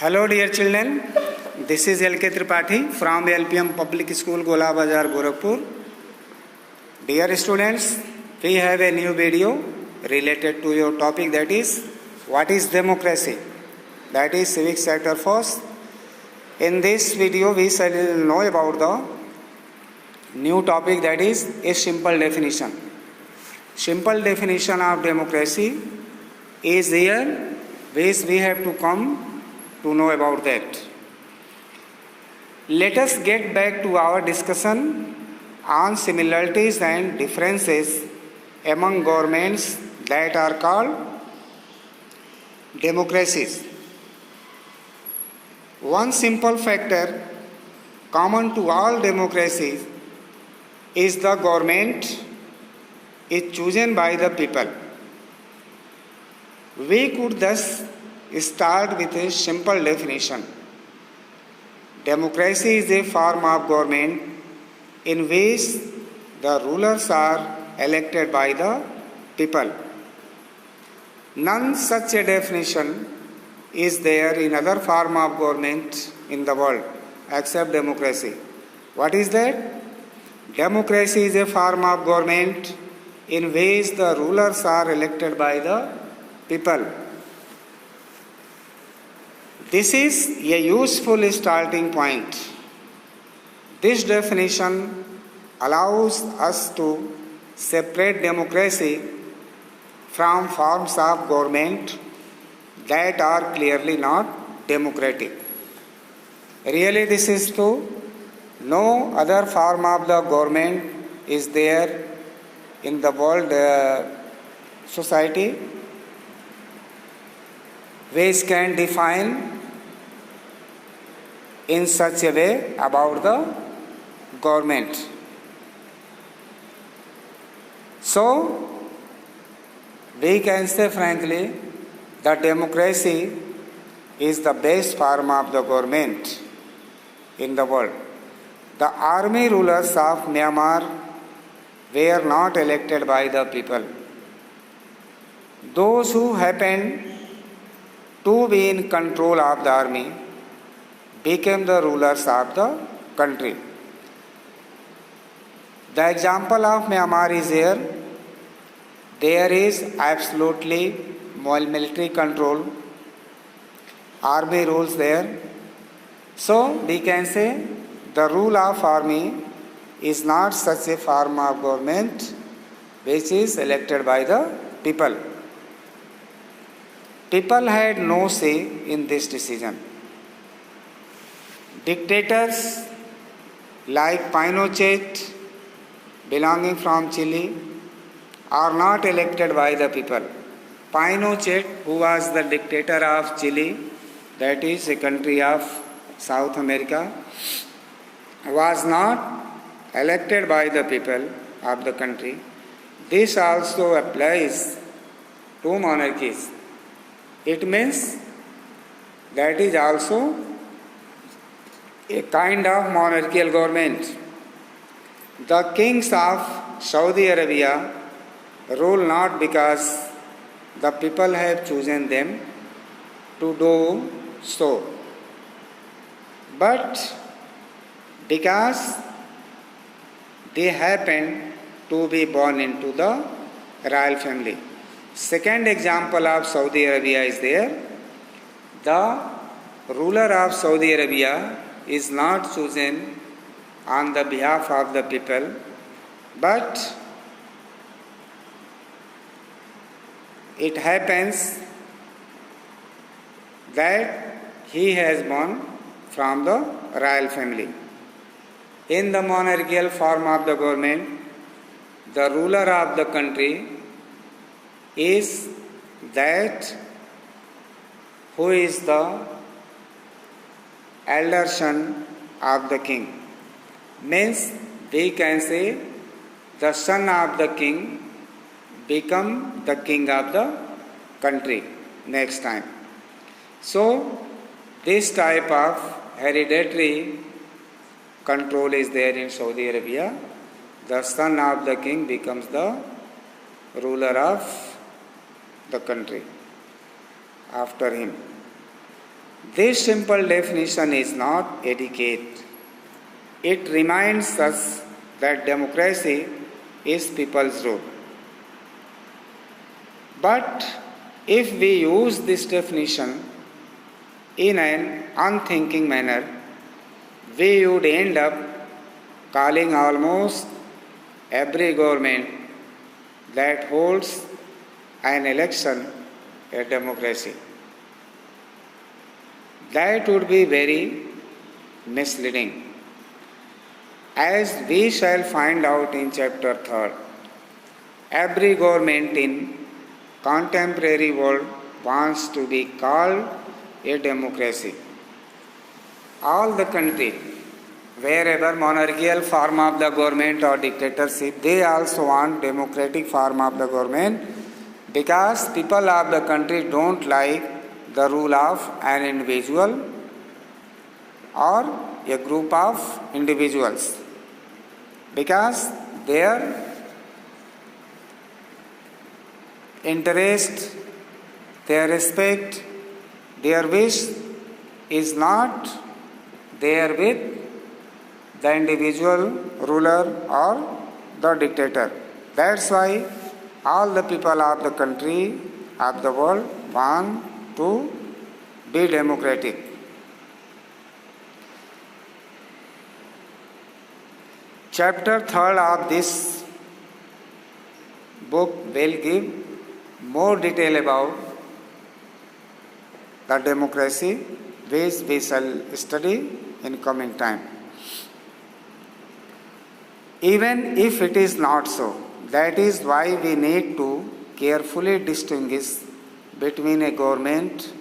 Hello dear children, this is L.K. Tripathi from LPM Public School, Gola Bazar, Gorakhpur. Dear students, we have a new video related to your topic, that is, what is democracy? That is civic sector first. In this video, we shall know about the new topic, that is a simple definition. Simple definition of democracy is here, which we have to come to know about that. Let us get back to our discussion on similarities and differences among governments that are called democracies. One simple factor common to all democracies is the government is chosen by the people. We could thus start with a simple definition. Democracy is a form of government in which the rulers are elected by the people. None such a definition is there in other form of government in the world except democracy. What is that? Democracy is a form of government in which the rulers are elected by the people. This is a useful starting point. This definition allows us to separate democracy from forms of government that are clearly not democratic. Really, this is true. No other form of the government is there in the world society which can define in such a way about the government. So, we can say frankly that democracy is the best form of the government in the world. The army rulers of Myanmar were not elected by the people. Those who happened to be in control of the army became the rulers of the country. The example of Myanmar is here. There is absolutely military control. Army rules there. So we can say the rule of army is not such a form of government which is elected by the people. People had no say in this decision. Dictators like Pinochet, belonging from Chile, are not elected by the people. Pinochet, who was the dictator of Chile, that is a country of South America, was not elected by the people of the country. This also applies to monarchies. It means that is also a kind of monarchical government. The kings of Saudi Arabia rule not because the people have chosen them to do so, but because they happen to be born into the royal family. Second example of Saudi Arabia is there. The ruler of Saudi Arabia is not chosen on the behalf of the people, but it happens that he has born from the royal family. In the monarchical form of the government, the ruler of the country is that who is the elder son of the king. Means we can say the son of the king become the king of the country next time. So this type of hereditary control is there in Saudi Arabia. The son of the king becomes the ruler of the country after him. This simple definition is not adequate. It reminds us that democracy is people's rule. But if we use this definition in an unthinking manner, we would end up calling almost every government that holds an election a democracy. That would be very misleading. As we shall find out in chapter 3, every government in contemporary world wants to be called a democracy. All the country, wherever monarchical form of the government or dictatorship, they also want democratic form of the government because people of the country don't like the rule of an individual or a group of individuals because their interest, their respect, their wish is not there with the individual ruler or the dictator. That's why all the people of the country, of the world, want to be democratic. Chapter 3 of this book will give more detail about the democracy, which we shall study in coming time. Even if it is not so, that is why we need to carefully distinguish between a government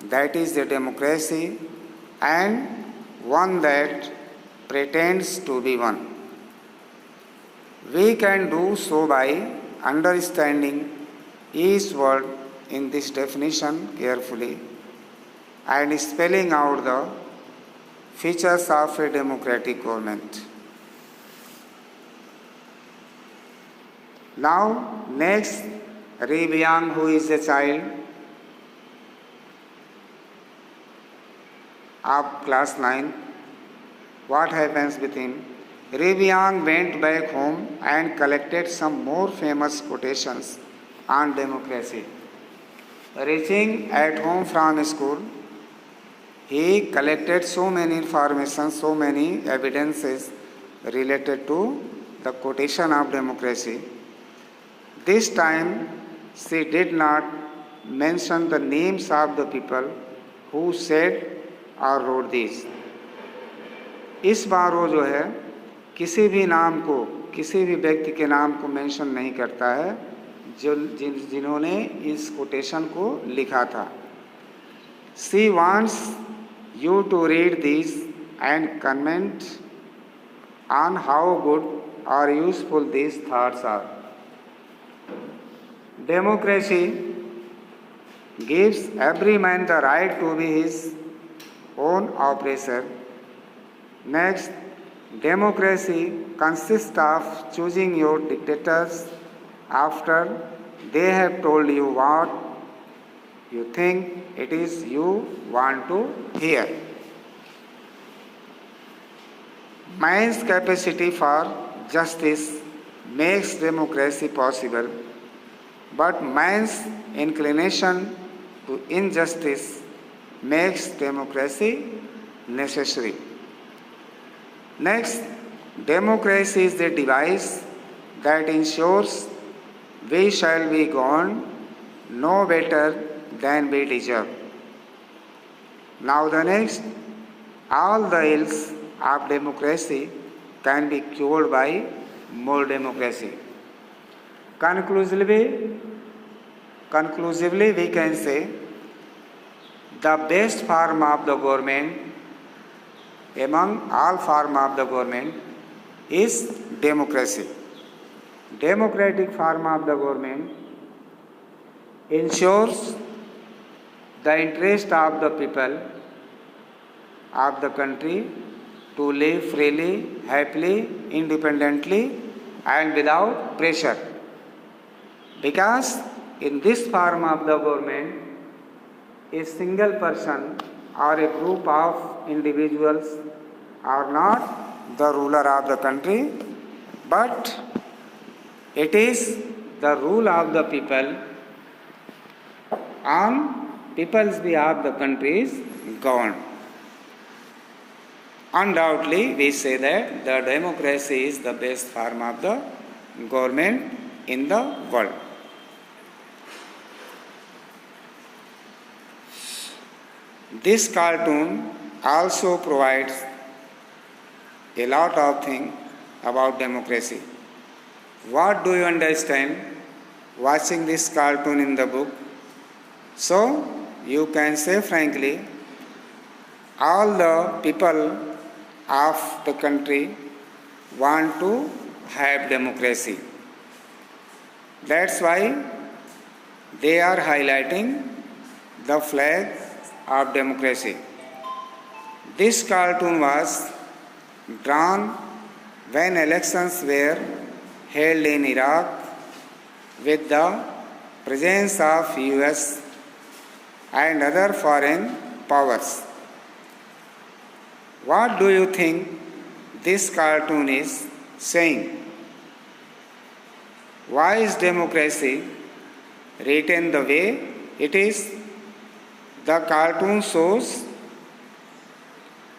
that is a democracy and one that pretends to be one. We can do so by understanding each word in this definition carefully and spelling out the features of a democratic government. Now, next, Ri Biang, who is a child of class 9, what happens with him? Ri Biang went back home and collected some more famous quotations on democracy. Reaching at home from school, he collected so many information, so many evidences related to the quotation of democracy. This time, she did not mention the names of the people who said or wrote these. इस बार वो जो है किसी भी नाम को, किसी भी व्यक्ति के नाम को मेंशन नहीं करता है जिन्होंने इस कोटेशन को लिखा था. She wants you to read these and comment on how good or useful these thoughts are. Democracy gives every man the right to be his own oppressor. Next, democracy consists of choosing your dictators after they have told you what you think it is you want to hear. Man's capacity for justice makes democracy possible, but man's inclination to injustice makes democracy necessary. Next, democracy is the device that ensures we shall be gone no better than we deserve. Now the next, all the ills of democracy can be cured by more democracy. Conclusively, we can say the best form of the government among all form of the government is democracy. Democratic form of the government ensures the interest of the people of the country to live freely, happily, independently and without pressure. Because in this form of the government, a single person or a group of individuals are not the ruler of the country, but it is the rule of the people on people's behalf the country is governed. Undoubtedly, we say that the democracy is the best form of the government in the world. This cartoon also provides a lot of things about democracy. What do you understand watching this cartoon in the book? So, you can say frankly, all the people of the country want to have democracy. That's why they are highlighting the flag of democracy. This cartoon was drawn when elections were held in Iraq with the presence of US and other foreign powers. What do you think this cartoon is saying? Why is democracy written the way it is? The cartoon shows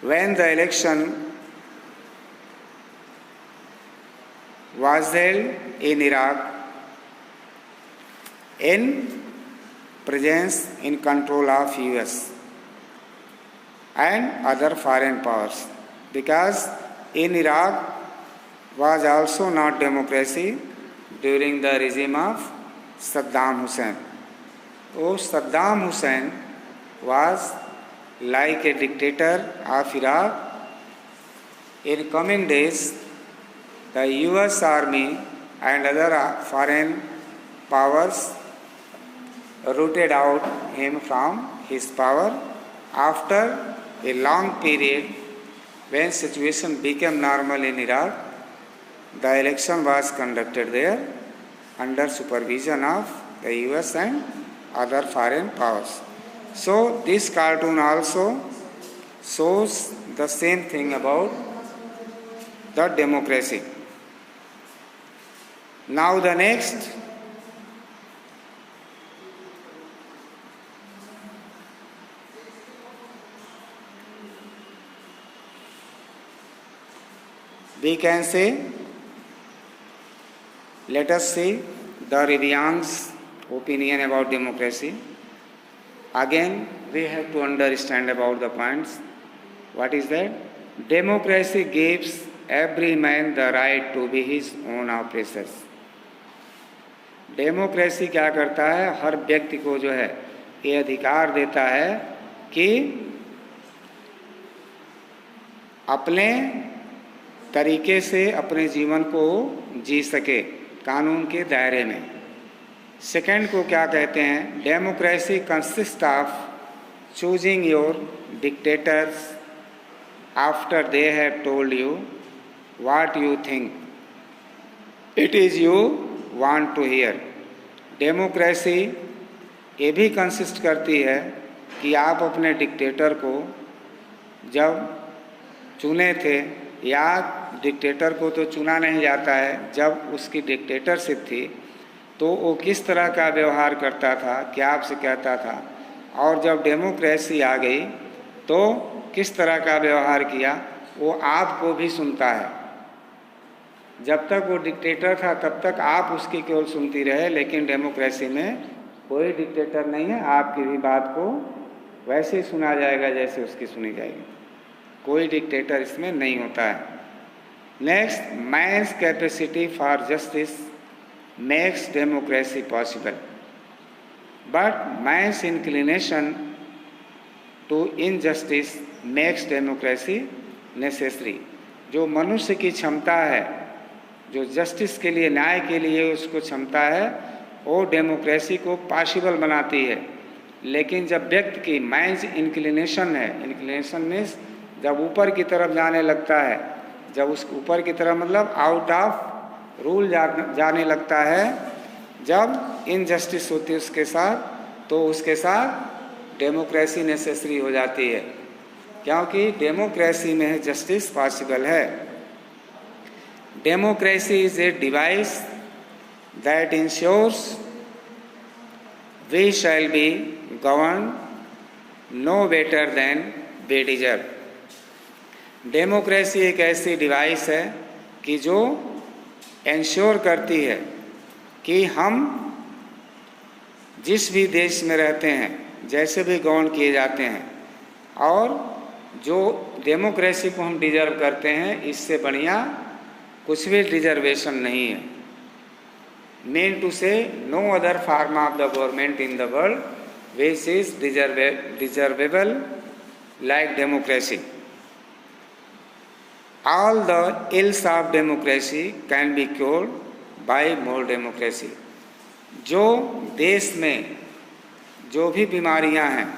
when the election was held in Iraq in presence in control of US and other foreign powers, because in Iraq was also not democracy during the regime of Saddam Hussein. Oh, Saddam Hussein was like a dictator of Iraq. In coming days, the US Army and other foreign powers rooted out him from his power. After a long period, when situation became normal in Iraq, the election was conducted there under supervision of the US and other foreign powers. So this cartoon also shows the same thing about the democracy. Now the next, we can say, let us see the Rivian's opinion about democracy. Again, we have to understand about the points. What is that? Democracy gives every man the right to be his own oppressor. Democracy क्या करता है? हर व्यक्ति को जो है ये अधिकार देता है कि अपने तरीके से अपने जीवन को जी सके कानून के दायरे में. सेकंड को क्या कहते हैं? Democracy consist of choosing your dictators after they have told you what you think it is you want to hear. Democracy ये भी कंसिस्ट करती है कि आप अपने डिक्टेटर को जब चुने थे, या डिक्टेटर को तो चुना नहीं जाता है, जब उसकी डिक्टेटरशिप थी तो वो किस तरह का व्यवहार करता था, क्या आपसे कहता था, और जब डेमोक्रेसी आ गई तो किस तरह का व्यवहार किया, वो आपको भी सुनता है. जब तक वो डिक्टेटर था तब तक आप उसकी केवल सुनती रहे, लेकिन डेमोक्रेसी में कोई डिक्टेटर नहीं है, आपकी भी बात को वैसे ही सुना जाएगा जैसे उसकी सुनी जाएगी. कोई डिक्टेटर इसमें नहीं होता है. Next, man's capacity for justice makes democracy possible, but man's inclination to injustice makes democracy necessary. जो मनुष्य की क्षमता है, जो जस्टिस के लिए, न्याय के लिए उसको क्षमता है, वो डेमोक्रेसी को पॉसिबल बनाती है. लेकिन जब व्यक्ति की मैन्स इंक्लिनेशन है, इंक्लिनेशन मीन्स जब ऊपर की तरफ जाने लगता है, जब उस ऊपर की तरफ मतलब आउट ऑफ रूल जाने लगता है, जब इनजस्टिस होती है उसके साथ, तो उसके साथ डेमोक्रेसी नेसेसरी हो जाती है, क्योंकि डेमोक्रेसी में जस्टिस पॉसिबल है। Democracy is a device that ensures we shall be govern no better than we deserve. Democracy एक ऐसी डिवाइस है कि जो इंश्योर करती है कि हम जिस भी देश में रहते हैं, जैसे भी गवर्न किए जाते हैं, और जो डेमोक्रेसी को हम डिजर्व करते हैं, इससे बढ़िया कुछ भी डिजर्वेशन नहीं है। Mean to say no other form of the government in the world which is deservable like democracy. All the ills of democracy can be cured by more democracy। जो देश में जो भी बीमारियां हैं,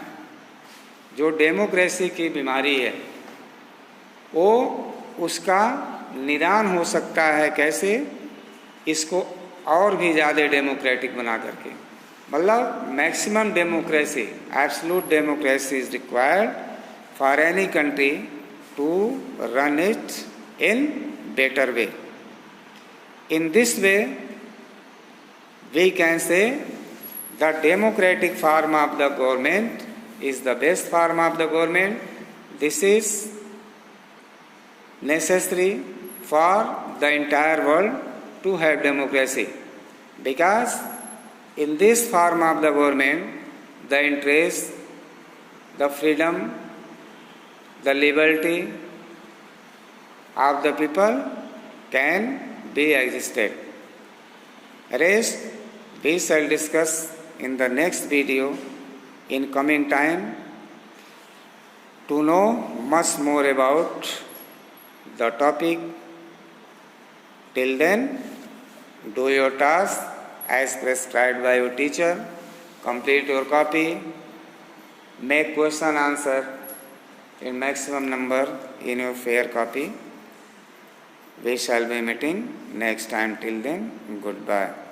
जो डेमोक्रेसी की बीमारी है, वो उसका निदान हो सकता है कैसे? इसको और भी ज़्यादा डेमोक्रेटिक बना करके, मतलब maximum democracy, absolute democracy is required for any country to run it in better way. In this way, we can say the democratic form of the government is the best form of the government. This is necessary for the entire world to have democracy, because in this form of the government, the interest, the freedom, the liberty of the people can be existed. Rest we shall discuss in the next video in coming time to know much more about the topic. Till then, do your task as prescribed by your teacher, complete your copy, make question answer in maximum number in your fair copy. We shall be meeting next time. Till then, goodbye.